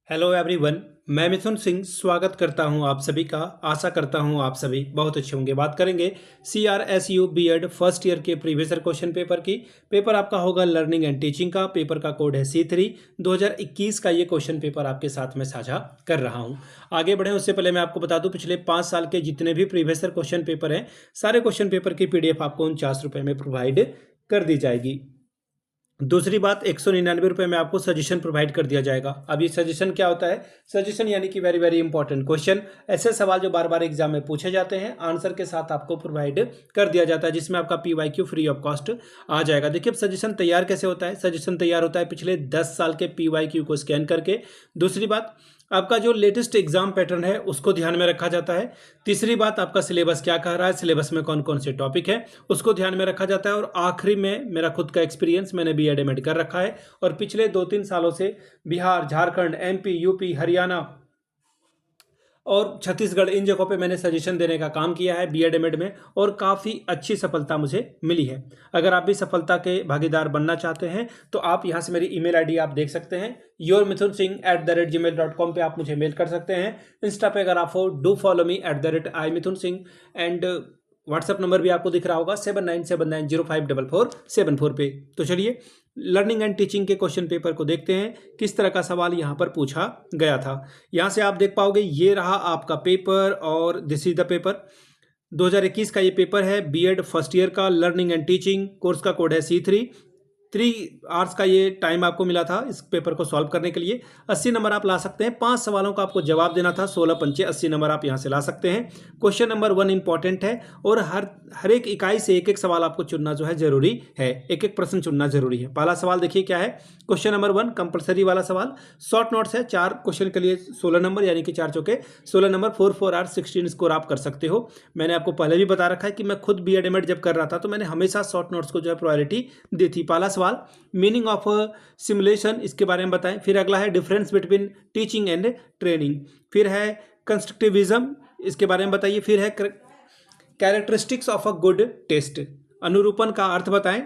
Hello everyone. मैं मिथुन सिंह स्वागत करता हूं आप सभी का। आशा करता हूं आप सभी बहुत अच्छे होंगे। बात करेंगे CRSU बीएड फर्स्ट ईयर के प्रीवियस ईयर क्वेश्चन पेपर की। पेपर आपका होगा लर्निंग एंड टीचिंग का। पेपर का कोड है C3। 2021 का ये क्वेश्चन पेपर आपके साथ में साझा कर रहा हूं। आगे बढ़े उससे पहले मैं आपको बता दूं, पिछले 5 साल के जितने भी प्रीवियस ईयर क्वेश्चन पेपर हैं, सारे क्वेश्चन पेपर की PDF आपको 49 रुपये में प्रोवाइड कर दी जाएगी। दूसरी बात, 199 रुपये में आपको सजेशन प्रोवाइड कर दिया जाएगा। अब ये सजेशन क्या होता है? सजेशन यानी कि वेरी वेरी इंपॉर्टेंट क्वेश्चन, ऐसे सवाल जो बार बार एग्जाम में पूछे जाते हैं, आंसर के साथ आपको प्रोवाइड कर दिया जाता है, जिसमें आपका PYQ फ्री ऑफ कॉस्ट आ जाएगा। देखिए अब सजेशन तैयार कैसे होता है। सजेशन तैयार होता है पिछले 10 साल के PYQ को स्कैन करके। दूसरी बात, आपका जो लेटेस्ट एग्जाम पैटर्न है उसको ध्यान में रखा जाता है। तीसरी बात, आपका सिलेबस क्या कह रहा है, सिलेबस में कौन कौन से टॉपिक है उसको ध्यान में रखा जाता है। और आखिरी में मेरा खुद का एक्सपीरियंस, मैंने BEd एमएड कर रखा है और पिछले 2-3 सालों से बिहार, झारखंड, MP, UP, हरियाणा और छत्तीसगढ़, इन जगहों पे मैंने सजेशन देने का काम किया है BEd एमएड में, और काफ़ी अच्छी सफलता मुझे मिली है। अगर आप भी सफलता के भागीदार बनना चाहते हैं तो आप यहाँ से मेरी ईमेल आईडी आप देख सकते हैं, yourmithunSingh@gmail.com पे आप मुझे मेल कर सकते हैं। इंस्टा पे अगर आप हो, do follow me @imithunSingh। And WhatsApp number भी आपको दिख रहा होगा 7979054474 पे। तो चलिए लर्निंग एंड टीचिंग के क्वेश्चन पेपर को देखते हैं, किस तरह का सवाल यहाँ पर पूछा गया था। यहाँ से आप देख पाओगे, ये रहा आपका पेपर और दिस इज द पेपर। 2021 का ये पेपर है BEd फर्स्ट ईयर का, लर्निंग एंड टीचिंग। कोर्स का कोड है C3। 3 आवर्स का ये टाइम आपको मिला था इस पेपर को सॉल्व करने के लिए। 80 नंबर आप ला सकते हैं। 5 सवालों का आपको जवाब देना था। 16 पंचे 80 नंबर आप यहाँ से ला सकते हैं। क्वेश्चन नंबर 1 इंपॉर्टेंट है और हर एक इकाई से एक एक सवाल आपको चुनना जो है जरूरी है, एक एक प्रश्न चुनना जरूरी है। पहला सवाल देखिए क्या है। क्वेश्चन नंबर 1 कंपलसरी वाला सवाल, शॉर्ट नोट्स है। 4 क्वेश्चन के लिए 16 नंबर, यानी कि 4 चौके 16 नंबर। 4 4 आर 16 स्कोर आप कर सकते हो। मैंने आपको पहले भी बता रखा है कि मैं खुद BEd एमएड जब कर रहा था तो मैंने हमेशा शॉर्ट नोट्स को जो है प्रायोरिटी दी थी। पहला सवाल, मीनिंग ऑफ सिमुलेशन, इसके बारे में बताएं। फिर अगला है difference between teaching and training. फिर है कंस्ट्रक्टिविज्म, इसके बारे में बताइए। फिर है characteristics of a good test, अनुरूपण का अर्थ बताएं।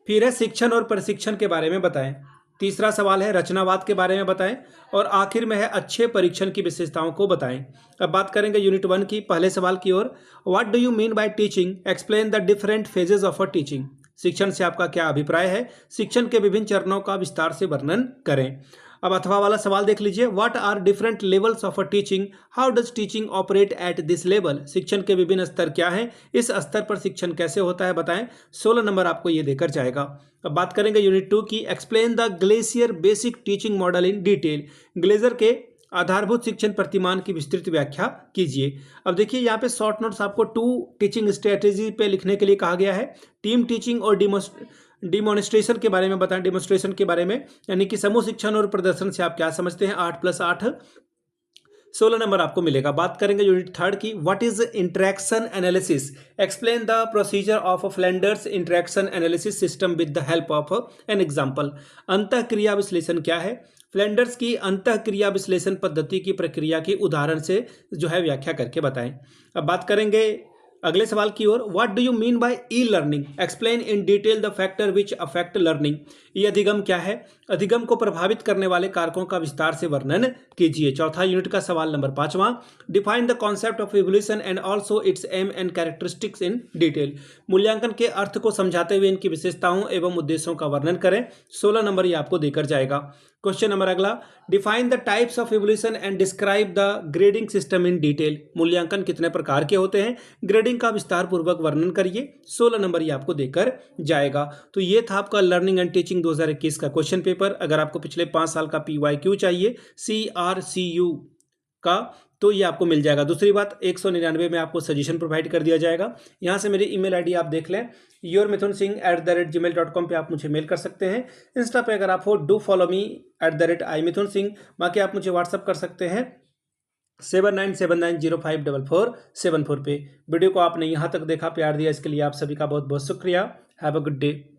फिर है शिक्षण और प्रशिक्षण के बारे में बताएं। तीसरा सवाल है रचनावाद के बारे में बताएं। और आखिर में है अच्छे परीक्षण की विशेषताओं को बताएं। अब बात करेंगे यूनिट 1 की, पहले सवाल की ओर। What do you mean by teaching, explain the different phases of a teaching. शिक्षण से आपका क्या अभिप्राय है, शिक्षण के विभिन्न चरणों का विस्तार से वर्णन करें। अब अथवा वाला सवाल देख लीजिए। What are different levels of a teaching, how does teaching operate at this level. शिक्षण के विभिन्न स्तर क्या हैं, इस स्तर पर शिक्षण कैसे होता है बताएं। 16 नंबर आपको ये देकर जाएगा। अब बात करेंगे यूनिट 2 की। Explain the glacier basic teaching model in detail. Glazer के आधारभूत शिक्षण प्रतिमान की विस्तृत व्याख्या कीजिए। अब देखिए यहाँ पे शॉर्ट नोट्स आपको 2 टीचिंग स्ट्रेटेजी पे लिखने के लिए कहा गया है। टीम टीचिंग और डिमोनिस्ट्रेशन के बारे में बताएं। डिमोनिस्ट्रेशन के बारे में यानी कि समूह शिक्षण और प्रदर्शन से आप क्या समझते हैं। 8 + 8 16 नंबर आपको मिलेगा। बात करेंगे यूनिट 3 की। What is interaction analysis, explain the procedure of Flanders interaction analysis system with the help of an example. अंतःक्रिया विश्लेषण क्या है, फ्लैंडर्स की अंतःक्रिया विश्लेषण पद्धति की प्रक्रिया की उदाहरण से जो है व्याख्या करके बताएं। अब बात करेंगे अगले सवाल की ओर। What do you mean by e learning, explain in detail the factor which affect learning. ये अधिगम क्या है, अधिगम को प्रभावित करने वाले कारकों का विस्तार से वर्णन कीजिए। चौथा यूनिट का सवाल नंबर 5वां। Define the concept of evaluation and also its aim and characteristics in detail. मूल्यांकन के अर्थ को समझाते हुए इनकी विशेषताओं एवं उद्देश्यों का वर्णन करें। 16 नंबर ये आपको देकर जाएगा। क्वेश्चन नंबर अगला। Define the types of evaluation and describe the grading system in detail. मूल्यांकन कितने प्रकार के होते हैं, ग्रेडिंग का विस्तार पूर्वक वर्णन करिए। 16 नंबर ये आपको देकर जाएगा। तो ये था आपका लर्निंग एंड टीचिंग 2021 का क्वेश्चन पेपर। अगर आपको पिछले 5 साल का PYQ चाहिए CRCU का तो ये आपको मिल जाएगा। दूसरी बात, 199 में आपको सजेशन प्रोवाइड कर दिया जाएगा। यहाँ से मेरी ईमेल आईडी आप देख लें, yourmithunSingh@gmail.com पे आप मुझे मेल कर सकते हैं। इंस्टा पे अगर आप हो, डू फॉलो मी @imithunSingh। बाकी आप मुझे व्हाट्सअप कर सकते हैं 7979054474 पे। वीडियो को आपने यहाँ तक देखा, प्यार दिया, इसके लिए आप सभी का बहुत बहुत शुक्रिया। Have a good day.